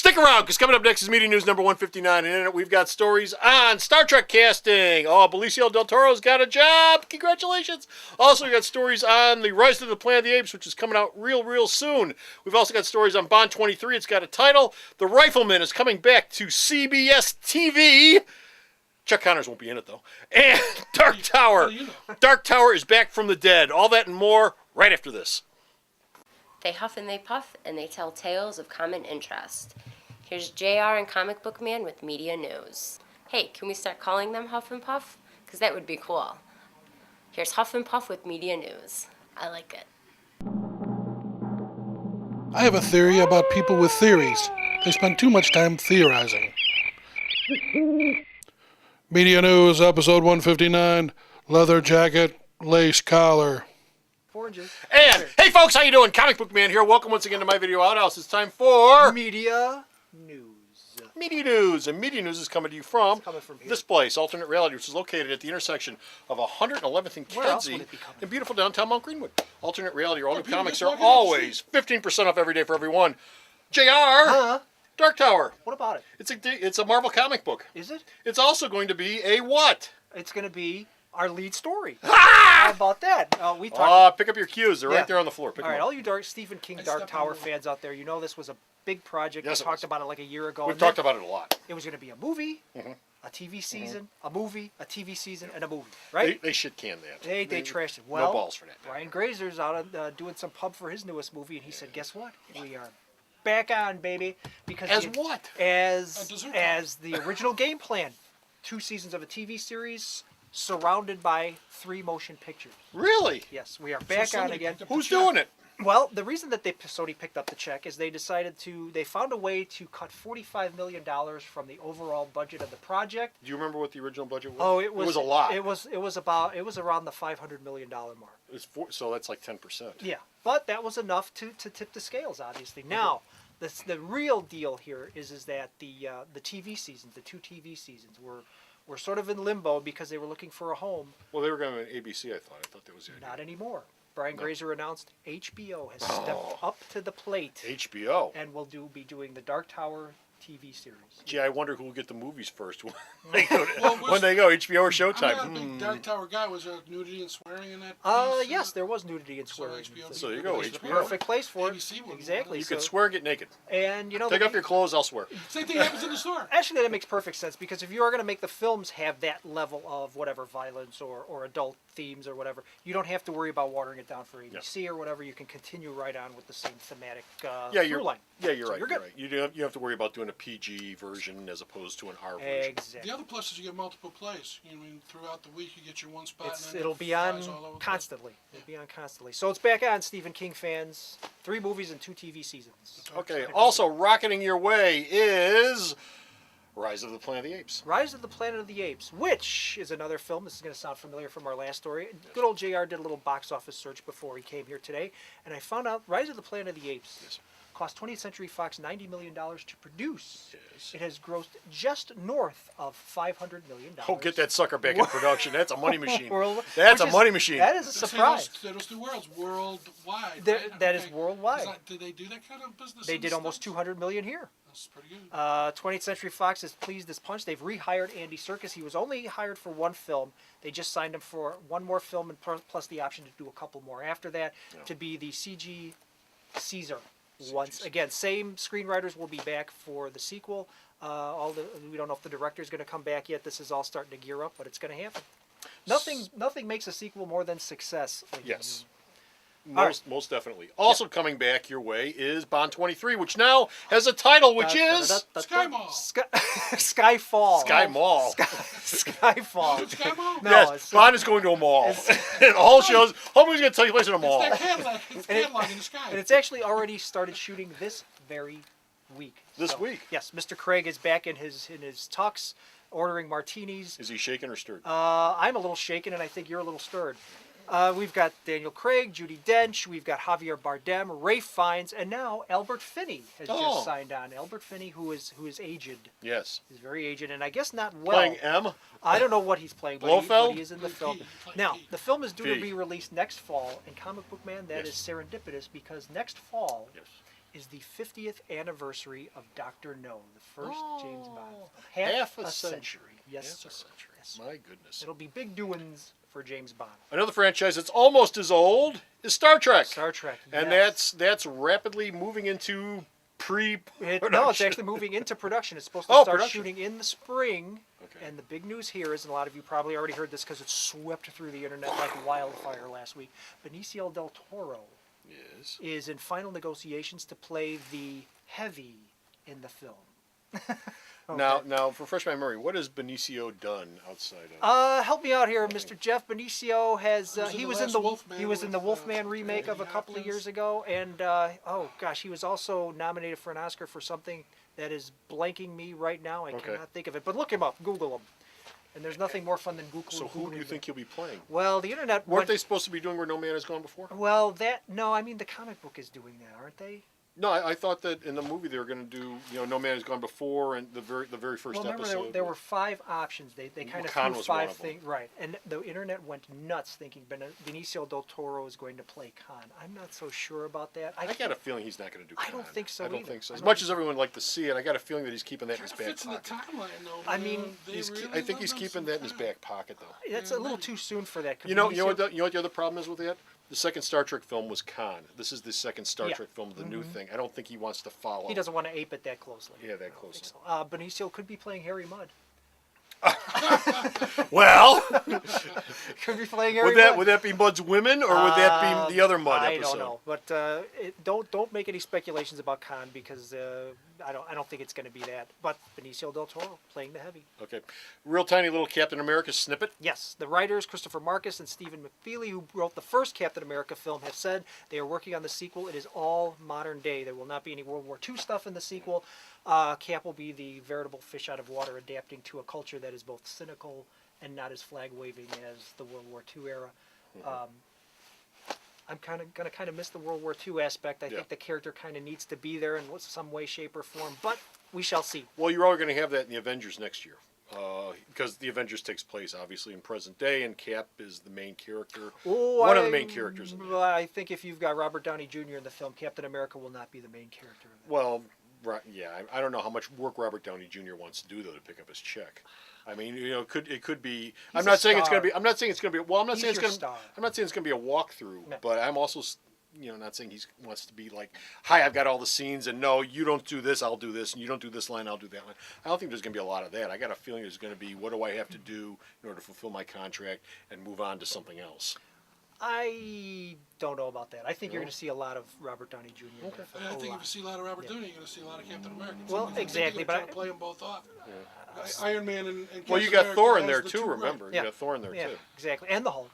Stick around, because coming up next is Media News number 159. And in it, we've got stories on Star Trek casting. Oh, Benicio del Toro's got a job. Congratulations. Also, we got stories on the Rise of the Planet of the Apes, which is coming out real soon. We've also got stories on Bond 23. It's got a title. The Rifleman is coming back to CBS TV. Chuck Connors won't be in it, though. And Dark Tower. Dark Tower is back from the dead. All that and more right after this. They huff and they puff, and they tell tales of common interest. Here's JR and Comic Book Man with Media News. Hey, can we start calling them Huff and Puff? Because that would be cool. Here's Huff and Puff with Media News. I like it. I have a theory about people with theories. They spend too much time theorizing. Media News, episode 159, leather jacket, lace collar. And, hey folks, how you doing? Comic Book Man here. Welcome once again to my video outhouse. It's time for... Media News. Media News. And Media News is coming to you from this place, Alternate Reality, which is located at the intersection of 111th and Kedzie in beautiful downtown Mount Greenwood. Alternate Reality, your all new comics are always 15% off every day for everyone. JR, Dark Tower. What about it? It's a Marvel comic book. Is it? It's also going to be a what? It's going to be our lead story. How about that? We talked. Pick up your cues. They're right there on the floor. Pick all right, them up. all you Stephen King Dark Tower fans out there, you know this was a big project. Yes, we talked about it like a year ago. We've talked about it a lot. It was going to be a movie, a TV season, a movie, a TV season, and a movie. Right? They shit canned that. They trashed it. Well, no balls for that. Brian Grazer's out doing some pub for his newest movie, and he said, "Guess what? We are back on, baby." Because as what? As the original game plan. 2 seasons of a TV series surrounded by 3 motion pictures. Really? Yes, we are back on again. Who's doing it? Well, the reason that Sony picked up the check is they found a way to cut $45 million from the overall budget of the project. Do you remember what the original budget was? Oh, it was a lot. It was around the $500 million mark. So that's like 10%. Yeah, but that was enough to tip the scales, obviously. Now, the real deal here is that the TV seasons, the 2 TV seasons, were sort of in limbo because they were looking for a home. Well, they were going to ABC, I thought that was the idea. Not anymore. Brian Grazer announced HBO has stepped up to the plate. HBO. And will be doing the Dark Tower TV series. Gee, I wonder who will get the movies first when they go, HBO or Showtime. I'm not a big Dark Tower guy. Was there nudity and swearing in that? Yes, there was nudity and swearing. So there you go, It's the HBO. perfect place for it. ABC would Exactly. You could swear, get naked. And take off your clothes, I'll swear. Same thing happens in the store. Actually, that makes perfect sense because if you are going to make the films have that level of whatever violence or adult themes or whatever, you don't have to worry about watering it down for ABC or whatever. You can continue right on with the same thematic through line. Yeah, you're right. You're good. Right. You don't have to worry about doing a PG version as opposed to an R version. Exactly. The other plus is you get multiple plays. I mean, throughout the week you get your one spot. And then It'll be on constantly. It'll be on constantly. So it's back on, Stephen King fans. 3 movies and 2 TV seasons. Okay. Also, rocketing your way is Rise of the Planet of the Apes. Rise of the Planet of the Apes, which is another film. This is going to sound familiar from our last story. Good old JR did a little box office search before he came here today, and I found out Rise of the Planet of the Apes cost 20th Century Fox $90 million to produce. Yes. It has grossed just north of $500 million. Oh, get that sucker back in production. That's a money machine. That's a money machine. That is a surprise. Those 2 worlds, worldwide. That is worldwide. Did they do that kind of business? They did almost $200 million here. That's pretty good. 20th Century Fox is pleased as punch. They've rehired Andy Serkis. He was only hired for 1 film. They just signed him for 1 more film and plus the option to do a couple more after that to be the CG Caesar. Once again, same screenwriters will be back for the sequel. We don't know if the director is going to come back yet. This is all starting to gear up, but it's going to happen. Nothing makes a sequel more than success. Yes. Most definitely. Also coming back your way is Bond 23, which now has a title, which is Sky Mall. Skyfall. Sky Mall. Skyfall. Sky Mall. No, yes, Bond is going to a mall. And all shows, hopefully, going to take place in a mall. It's that Cadillac in the sky. And it's actually already started shooting this very week. This week? Yes, Mr. Craig is back in his tux, ordering martinis. Is he shaken or stirred? I'm a little shaken, and I think you're a little stirred. We've got Daniel Craig, Judi Dench, we've got Javier Bardem, Ralph Fiennes, and now Albert Finney has just signed on. Albert Finney, who is aged. Yes. He's very aged, and I guess not well. Playing M? I don't know what he's playing, but he is in the film. Now, the film is due to be released next fall, and Comic Book Man, that is serendipitous, because next fall is the 50th anniversary of Dr. No, the first James Bond. Oh, film. half a century. Yes, Half sir. a century. Yes. My goodness. It'll be big doings for James Bond. Another franchise that's almost as old is Star Trek. Star Trek. And yes. that's rapidly moving into pre-production. No, it's actually moving into production. It's supposed to Oh, start production. shooting in the spring. Okay. And the big news here is, and a lot of you probably already heard this because it swept through the internet like wildfire last week, Benicio del Toro Yes. is in final negotiations to play the heavy in the film. Okay. Now, refresh my memory. What has Benicio done outside of? Help me out here, Mr. Jeff. Benicio has He was in the Wolfman he was in the with, Wolfman remake of a Anthony couple of Hopkins. years ago, and oh gosh, he was also nominated for an Oscar for something that is blanking me right now. I Okay. cannot think of it. But look him up, Google him, and there's nothing more fun than Google. So who do you Googling think he'll be playing? Well, the internet Weren't went, they supposed to be doing Where No Man Has Gone Before? Well, no, I mean the comic book is doing that, aren't they? No, I thought that in the movie they were going to do, No Man Has Gone Before, and the very first Well, remember episode. there were 5 options. They kind of Khan threw was one 5 of them. things, right? And the internet went nuts thinking Benicio del Toro is going to play Khan. I'm not so sure about that. I got a feeling he's not going to do. I don't Khan. think so I don't either. think so. I As don't much think as everyone would like to see it, I got a feeling that he's keeping that in his back Fits in the pocket. timeline, though. I mean, They He's, really I think love he's them keeping some that in his Khan. back pocket, though. that's a little too soon for that. You know what? Benicio- You know what the other problem is with that? The second Star Trek film was Khan. This is the second Star Yeah. Trek film, the new thing. I don't think he wants to follow. He doesn't want to ape it that closely. Yeah, that I don't closely. think so. Benicio could be playing Harry Mudd. Well, Could be playing Harry Mudd. would that be Mudd's women, or would that be the other Mudd I episode? don't know, but don't make any speculations about Khan because I don't think it's going to be that. But Benicio del Toro playing the heavy. Okay, real tiny little Captain America snippet. Yes, the writers Christopher Marcus and Stephen McFeely, who wrote the first Captain America film, have said they are working on the sequel. It is all modern day. There will not be any World War II stuff in the sequel. Cap will be the veritable fish out of water, adapting to a culture that is both cynical and not as flag-waving as the World War II era. I'm going to miss the World War II aspect. I Yeah. think the character kind of needs to be there in some way, shape, or form, but we shall see. Well, you're all going to have that in the Avengers next year. Because the Avengers takes place obviously in present day, and Cap is the main character, one of the main characters. In Well, I think if you've got Robert Downey Jr. in the film, Captain America will not be the main character. Of that. Well, right, yeah, I don't know how much work Robert Downey Jr. wants to do though to pick up his check. I mean, it could be. I'm He's not a saying it's going to star. be. I'm not saying it's going to be. Well, I'm not He's saying it's your going to. star. I'm not saying it's going to be a walkthrough, No. but I'm also, not saying he wants to be like, "Hi, I've got all the scenes, and no, you don't do this, I'll do this, and you don't do this line, I'll do that line." I don't think there's going to be a lot of that. I got a feeling there's going to be, what do I have to do in order to fulfill my contract and move on to something else. I don't know about that. I think you're going to see a lot of Robert Downey Jr. in that film. I A think if lot. you see a lot of Robert Downey, you're going to see a lot of Captain America. Well, exactly, but Try to play them both off. Iron Man and Captain Well, you got America Thor in has there the too. two, right. Remember, Yeah. you got Thor in there Yeah, too. exactly, and the Hulk.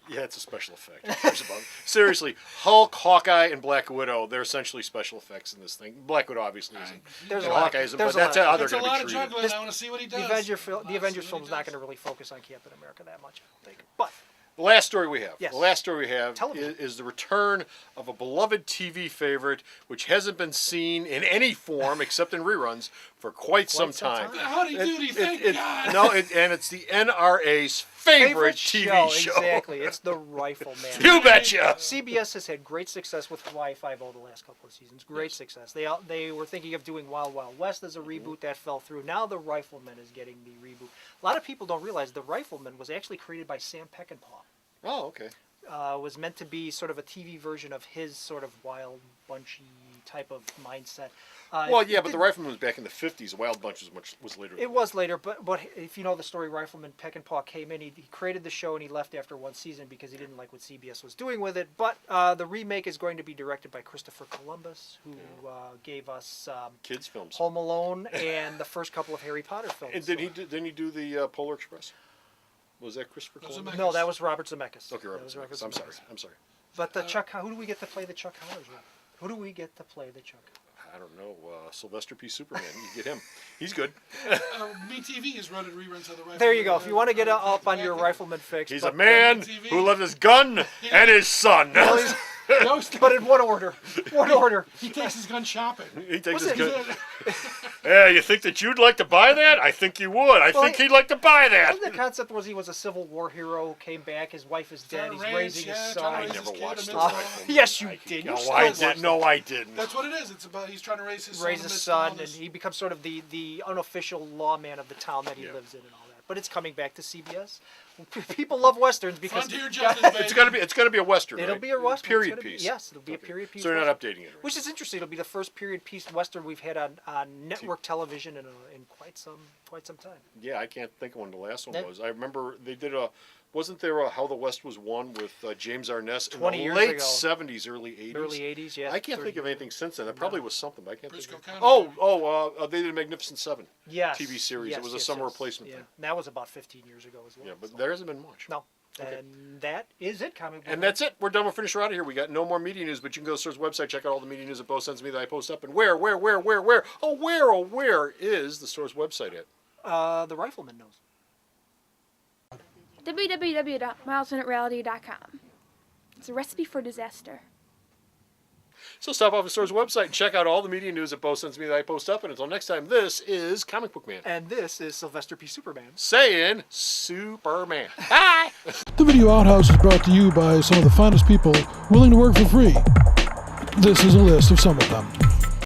Yeah, it's a special effect. Who cares about it? Seriously, Hulk, Hawkeye, and Black Widow, they're essentially special effects in this thing. Black Widow obviously isn't. There's and a lot. Hawkeye isn't, There's but a that's lot. how they're It's a going to lot be of treated. juggling. I want to see what he does. The Avengers film is not going to really focus on Captain America that much, I don't think. But The last story we have. Yes. The last story we have Tell 'em. is the return of a beloved TV favorite, which hasn't been seen in any form except in reruns for quite some time. Howdy doody, thank God. No, and it's the NRA's favorite TV show. Exactly. It's The Rifleman. You betcha. CBS has had great success with Hawaii Five-0 the last couple of seasons. Great success. They were thinking of doing Wild Wild West as a reboot that fell through. Now The Rifleman is getting the reboot. A lot of people don't realize The Rifleman was actually created by Sam Peckinpah. Oh, okay. Was meant to be sort of a TV version of his sort of wild, bunchy type of mindset. Well, yeah, but the Rifleman was back in the 50s. Wild Bunch was later. It was later, but if you know the story, Rifleman Peckinpah came in. He created the show and he left after one season because he didn't like what CBS was doing with it. But the remake is going to be directed by Christopher Columbus, who gave us Kids films. Home Alone and the first couple of Harry Potter films. And didn't he do the Polar Express? Was that Christopher No, Columbus? No, that was Robert Zemeckis. Okay, That Robert was Zemeckis. Zemeckis. I'm sorry. But the Chuck, who do we get to play the Chuck Connors role? Who do we get to play the Chuck? I don't know. Sylvester P. Superman. You get him. He's good. BTV is running reruns of the Rifleman. There you go. If you want to get up on your Rifleman fix, He's but, a man TV. who loved his gun and his son. Well, Ghost. but in one order. One order. He takes his gun shopping. He takes Was his it- good. Yeah, you think that you'd like to buy that? I think you would. I think he'd like to buy that. The concept was he was a Civil War hero who came back. His wife is dead. He's Ranch, raising yeah, his trying to son. raise I never his kid watched amidst the all- rifle. Yes, you did. You No, still I watched did. it. No, I didn't. That's what it is. It's about he's trying to raise his son. Raise his amidst all son, and this- he becomes sort of the unofficial lawman of the town that he Yeah. lives in and all that. But it's coming back to CBS. People love westerns because Frontier Justice, baby. It's gonna be a western. it'll right? be a western. period It's gonna be- piece. yes, it'll be a Okay. period piece. So they're not western. updating it. Right? Which is interesting. It'll be the first period piece western we've had on network television in quite some time. Yeah, I can't think of when the last one Yeah. was. I remember they did a. Wasn't there a How the West Was Won with James Arness in 20 the years late ago. 70s, early 80s? Early 80s, yeah. I can't 30 think of anything since then. That probably was something, but I can't Briscoe think of County. they did a Magnificent Seven Yes. TV series. Yes, It was a yes, summer yes. replacement Yeah. thing. And that was about 15 years ago as well. Yeah, but so- there hasn't been much. No. Okay. And that is it, comic book. And that's it. We're done. We're finished. We're out of here. We got no more media news, but you can go to the store's website, check out all the media news that Bo sends me that I post up. And where is the store's website at? The Rifleman knows. www.milesminutereality.com. It's a recipe for disaster. So stop off the store's website and check out all the media news that Bo sends me that I post up. And until next time, this is Comic Book Man And this is Sylvester P. Superman. saying Superman. Bye! The Video Outhouse is brought to you by some of the finest people willing to work for free. This is a list of some of them.